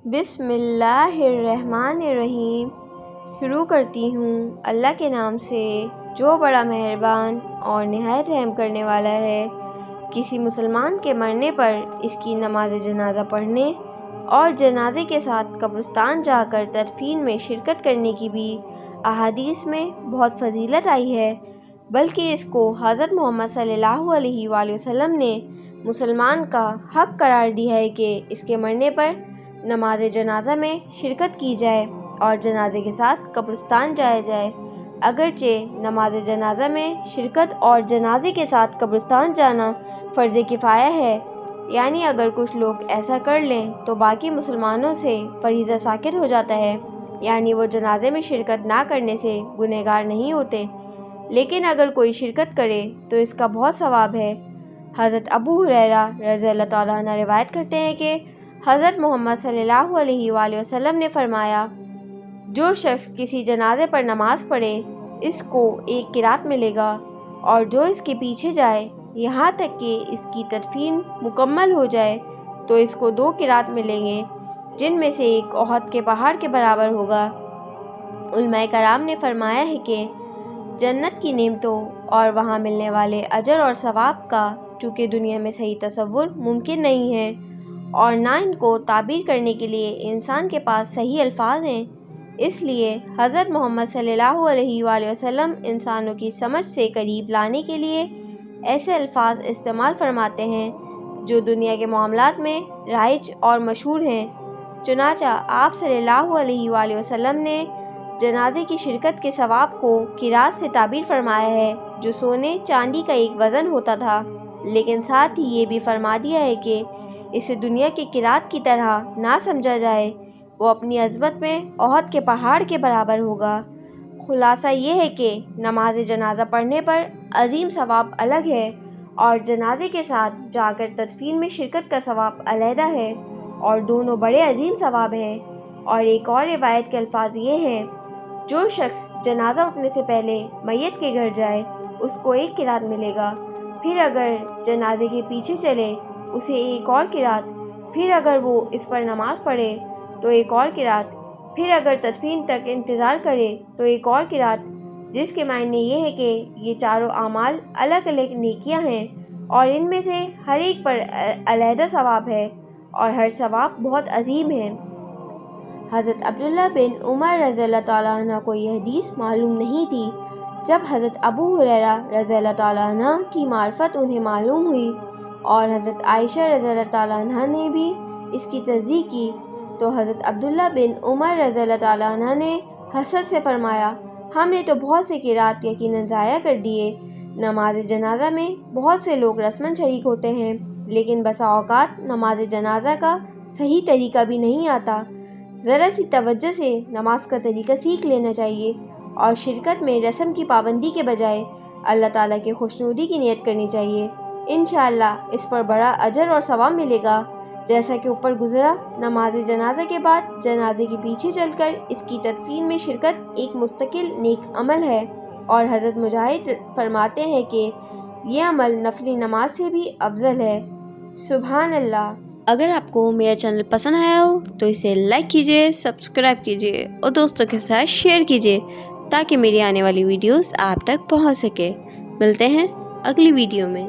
بسم اللہ الرحمن الرحیم۔ شروع کرتی ہوں اللہ کے نام سے جو بڑا مہربان اور نہایت رحم کرنے والا ہے۔ کسی مسلمان کے مرنے پر اس کی نماز جنازہ پڑھنے اور جنازے کے ساتھ قبرستان جا کر تدفین میں شرکت کرنے کی بھی احادیث میں بہت فضیلت آئی ہے، بلکہ اس کو حضرت محمد صلی اللہ علیہ وآلہ وسلم نے مسلمان کا حق قرار دیا ہے کہ اس کے مرنے پر نماز جنازہ میں شرکت کی جائے اور جنازے کے ساتھ قبرستان جایا جائے۔ اگرچہ نماز جنازہ میں شرکت اور جنازے کے ساتھ قبرستان جانا فرض کفایہ ہے، یعنی اگر کچھ لوگ ایسا کر لیں تو باقی مسلمانوں سے فریضہ ساقط ہو جاتا ہے، یعنی وہ جنازے میں شرکت نہ کرنے سے گنہگار نہیں ہوتے، لیکن اگر کوئی شرکت کرے تو اس کا بہت ثواب ہے۔ حضرت ابو ہریرہ رضی اللہ تعالیٰ عنہ روایت کرتے ہیں کہ حضرت محمد صلی اللہ علیہ وآلہ وسلم نے فرمایا، جو شخص کسی جنازے پر نماز پڑھے اس کو 1 قرات ملے گا، اور جو اس کے پیچھے جائے یہاں تک کہ اس کی تدفین مکمل ہو جائے تو اس کو 2 قرات ملیں گے، جن میں سے ایک احد کے پہاڑ کے برابر ہوگا۔ علماء کرام نے فرمایا ہے کہ جنت کی نعمتوں اور وہاں ملنے والے اجر اور ثواب کا چونکہ دنیا میں صحیح تصور ممکن نہیں ہے اور نہ ان کو تعبیر کرنے کے لیے انسان کے پاس صحیح الفاظ ہیں، اس لیے حضرت محمد صلی اللہ علیہ وآلہ وسلم انسانوں کی سمجھ سے قریب لانے کے لیے ایسے الفاظ استعمال فرماتے ہیں جو دنیا کے معاملات میں رائج اور مشہور ہیں۔ چنانچہ آپ صلی اللہ علیہ وآلہ وسلم نے جنازے کی شرکت کے ثواب کو قرات سے تعبیر فرمایا ہے، جو سونے چاندی کا ایک وزن ہوتا تھا، لیکن ساتھ ہی یہ بھی فرما دیا ہے کہ اسے دنیا کے قرات کی طرح نہ سمجھا جائے، وہ اپنی عظمت میں احد کے پہاڑ کے برابر ہوگا۔ خلاصہ یہ ہے کہ نماز جنازہ پڑھنے پر عظیم ثواب الگ ہے اور جنازے کے ساتھ جا کر تدفین میں شرکت کا ثواب علیحدہ ہے، اور دونوں بڑے عظیم ثواب ہیں۔ اور ایک اور روایت کے الفاظ یہ ہیں، جو شخص جنازہ اٹھنے سے پہلے میت کے گھر جائے اس کو 1 قرات ملے گا، پھر اگر جنازے کے پیچھے چلے اسے 1 اور قرات، پھر اگر وہ اس پر نماز پڑھے تو 1 اور قرات، پھر اگر تدفین تک انتظار کرے تو 1 اور قرات، جس کے معنی یہ ہے کہ یہ چاروں اعمال الگ الگ نیکیاں ہیں اور ان میں سے ہر ایک پر علیحدہ ثواب ہے اور ہر ثواب بہت عظیم ہے۔ حضرت عبداللہ بن عمر رضی اللہ تعالیٰ عنہ کو یہ حدیث معلوم نہیں تھی۔ جب حضرت ابو ہریرہ رضی اللہ تعالیٰ عنہ کی معرفت انہیں معلوم ہوئی اور حضرت عائشہ رضی اللہ تعالیٰ عنہ نے بھی اس کی تصدیق کی تو حضرت عبداللہ بن عمر رضی اللہ تعالیٰ عنہ نے حسرت سے فرمایا، ہم نے تو بہت سے قرات یقیناً ضائع کر دیے۔ نماز جنازہ میں بہت سے لوگ رسماً شریک ہوتے ہیں، لیکن بسا اوقات نماز جنازہ کا صحیح طریقہ بھی نہیں آتا۔ ذرا سی توجہ سے نماز کا طریقہ سیکھ لینا چاہیے اور شرکت میں رسم کی پابندی کے بجائے اللہ تعالیٰ کی خوشنودی کی نیت کرنی چاہیے۔ انشاءاللہ اس پر بڑا اجر اور ثواب ملے گا۔ جیسا کہ اوپر گزرا، نماز جنازہ کے بعد جنازے کے پیچھے چل کر اس کی تدفین میں شرکت ایک مستقل نیک عمل ہے، اور حضرت مجاہد فرماتے ہیں کہ یہ عمل نفلی نماز سے بھی افضل ہے۔ سبحان اللہ۔ اگر آپ کو میرا چینل پسند آیا ہو تو اسے لائک کیجیے، سبسکرائب کیجیے اور دوستوں کے ساتھ شیئر کیجیے تاکہ میری آنے والی ویڈیوز آپ تک پہنچ سکے۔ ملتے ہیں اگلی ویڈیو میں۔